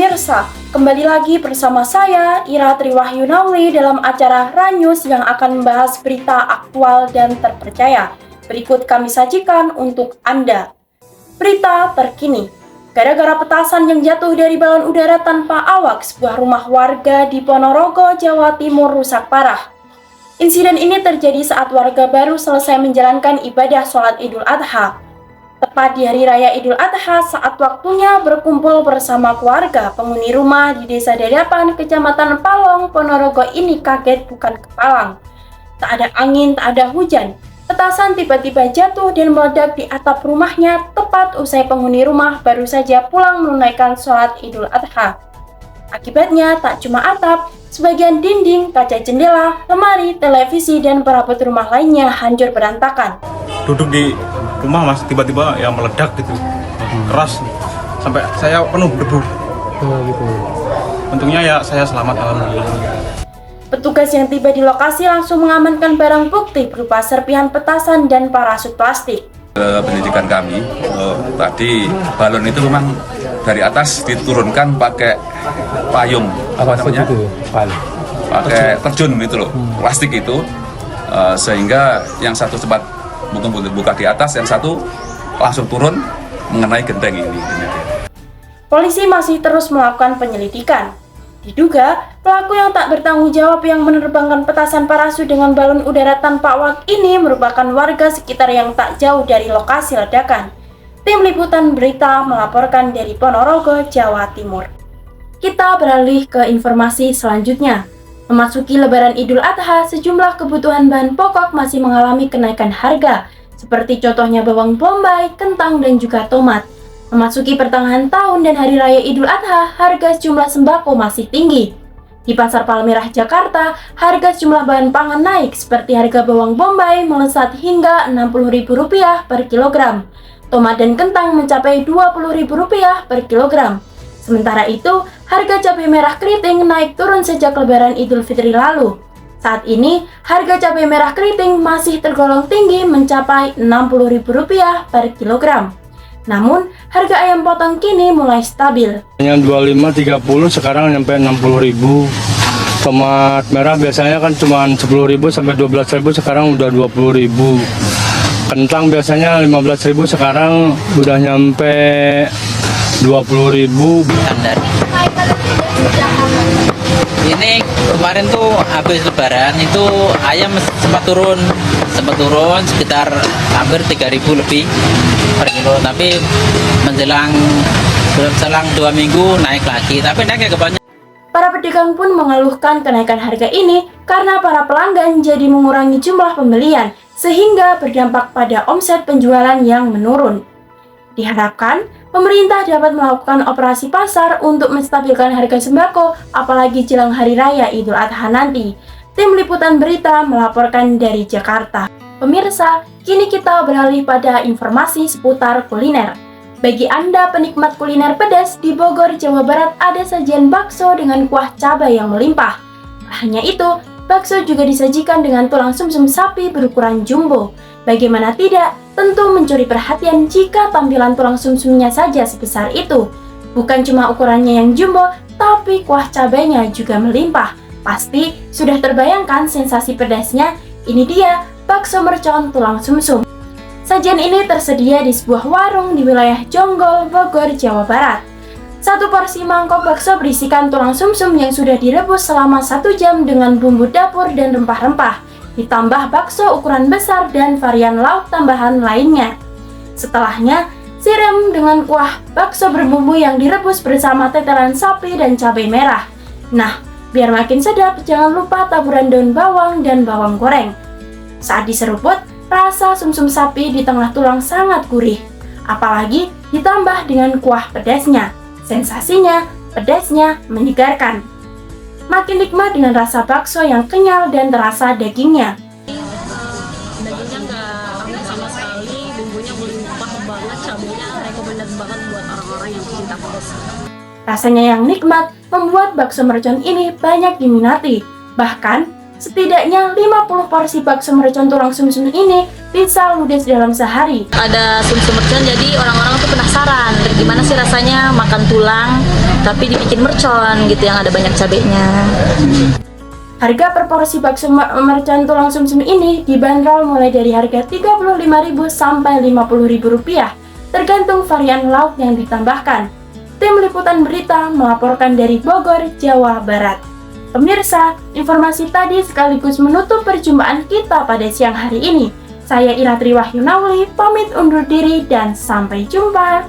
Pemirsa, kembali lagi bersama saya Ira Triwahyu Nauli dalam acara Ranyus yang akan membahas berita aktual dan terpercaya. Berikut kami sajikan untuk Anda. Berita terkini. Gara-gara petasan yang jatuh dari balon udara tanpa awak, sebuah rumah warga di Ponorogo, Jawa Timur rusak parah. Insiden ini terjadi saat warga baru selesai menjalankan ibadah sholat Idul Adha. Tepat di Hari Raya Idul Adha saat waktunya berkumpul bersama keluarga, penghuni rumah di Desa Dadapan, Kecamatan Palong, Ponorogo ini kaget bukan kepalang. Tak ada angin, tak ada hujan. Petasan tiba-tiba jatuh dan meledak di atap rumahnya tepat usai penghuni rumah baru saja pulang menunaikan sholat Idul Adha. Akibatnya tak cuma atap, sebagian dinding, kaca jendela, lemari, televisi, dan perabot rumah lainnya hancur berantakan. Duduk di rumah mas, tiba-tiba ya meledak gitu, keras sampai saya penuh debu. Gitu. Untungnya ya saya selamat, alhamdulillah. Petugas yang tiba di lokasi langsung mengamankan barang bukti berupa serpihan petasan dan parasut plastik. Pendidikan kami tadi balon itu memang dari atas diturunkan pakai payung, apa namanya? Pakai terjun gitu loh, plastik itu, sehingga yang satu cepat buka di atas, yang satu langsung turun mengenai genteng ini. Polisi masih terus melakukan penyelidikan. Diduga, pelaku yang tak bertanggung jawab yang menerbangkan petasan parasut dengan balon udara tanpa awak ini merupakan warga sekitar yang tak jauh dari lokasi ledakan. Tim Liputan Berita melaporkan dari Ponorogo, Jawa Timur. Kita beralih ke informasi selanjutnya. Memasuki Lebaran Idul Adha, sejumlah kebutuhan bahan pokok masih mengalami kenaikan harga, seperti contohnya bawang bombay, kentang, dan juga tomat. Memasuki pertengahan tahun dan Hari Raya Idul Adha, harga sejumlah sembako masih tinggi. Di Pasar Palmerah, Jakarta, harga sejumlah bahan pangan naik, seperti harga bawang bombay melesat hingga Rp60.000 per kilogram. Tomat dan kentang mencapai Rp20.000 per kilogram. Sementara itu, harga cabai merah keriting naik turun sejak Lebaran Idul Fitri lalu. Saat ini, harga cabai merah keriting masih tergolong tinggi mencapai Rp60.000 per kilogram. Namun, harga ayam potong kini mulai stabil. Yang 25-30 sekarang sampai 60.000. Tomat merah biasanya kan cuma 10.000 sampai 12.000, sekarang udah 20.000. Kentang biasanya 15.000, sekarang udah nyampe 20.000. Ini kemarin tuh habis Lebaran itu ayam sempat turun sekitar hampir 3.000 lebih per kilo, tapi menjelang 2 minggu naik lagi, tapi naiknya kebanyakan. Para pedagang pun mengeluhkan kenaikan harga ini karena para pelanggan jadi mengurangi jumlah pembelian sehingga berdampak pada omset penjualan yang menurun. Diharapkan pemerintah dapat melakukan operasi pasar untuk menstabilkan harga sembako, apalagi jelang Hari Raya Idul Adha nanti. Tim Liputan Berita melaporkan dari Jakarta. Pemirsa, kini kita beralih pada informasi seputar kuliner. Bagi Anda penikmat kuliner pedas, di Bogor, Jawa Barat ada sajian bakso dengan kuah cabai yang melimpah. Hanya itu, bakso juga disajikan dengan tulang sumsum sapi berukuran jumbo. Bagaimana tidak, tentu mencuri perhatian jika tampilan tulang sumsumnya saja sebesar itu. Bukan cuma ukurannya yang jumbo, tapi kuah cabainya juga melimpah. Pasti sudah terbayangkan sensasi pedasnya. Ini dia, bakso mercon tulang sumsum. Sajian ini tersedia di sebuah warung di wilayah Jonggol, Bogor, Jawa Barat. Satu porsi mangkok bakso berisikan tulang sumsum yang sudah direbus selama 1 jam dengan bumbu dapur dan rempah-rempah. Ditambah bakso ukuran besar dan varian lauk tambahan lainnya. Setelahnya, siram dengan kuah bakso berbumbu yang direbus bersama tetelan sapi dan cabai merah. Nah, biar makin sedap, jangan lupa taburan daun bawang dan bawang goreng. Saat diseruput, rasa sumsum sapi di tengah tulang sangat gurih. Apalagi ditambah dengan kuah pedasnya. Sensasinya, pedasnya menyegarkan. Makin nikmat dengan rasa bakso yang kenyal dan terasa dagingnya. Dagingnya nggak aneh sama sekali, bumbunya melimpah banget, cabenya rekomendasi banget buat orang-orang yang cinta pedas. Rasanya yang nikmat membuat bakso mercon ini banyak diminati. Bahkan, Setidaknya 50 porsi bakso mercon tulang sumsum ini bisa ludes dalam sehari. Ada sumsum mercon, jadi orang-orang tuh penasaran gimana sih rasanya makan tulang tapi dibikin mercon gitu yang ada banyak cabenya. Harga per porsi bakso mercon tulang sumsum ini dibanderol mulai dari harga Rp35.000 sampai Rp50.000 rupiah, tergantung varian lauk yang ditambahkan. Tim Liputan Berita melaporkan dari Bogor, Jawa Barat. Pemirsa, informasi tadi sekaligus menutup perjumpaan kita pada siang hari ini. Saya Iratri Wahyunauli, pamit undur diri dan sampai jumpa.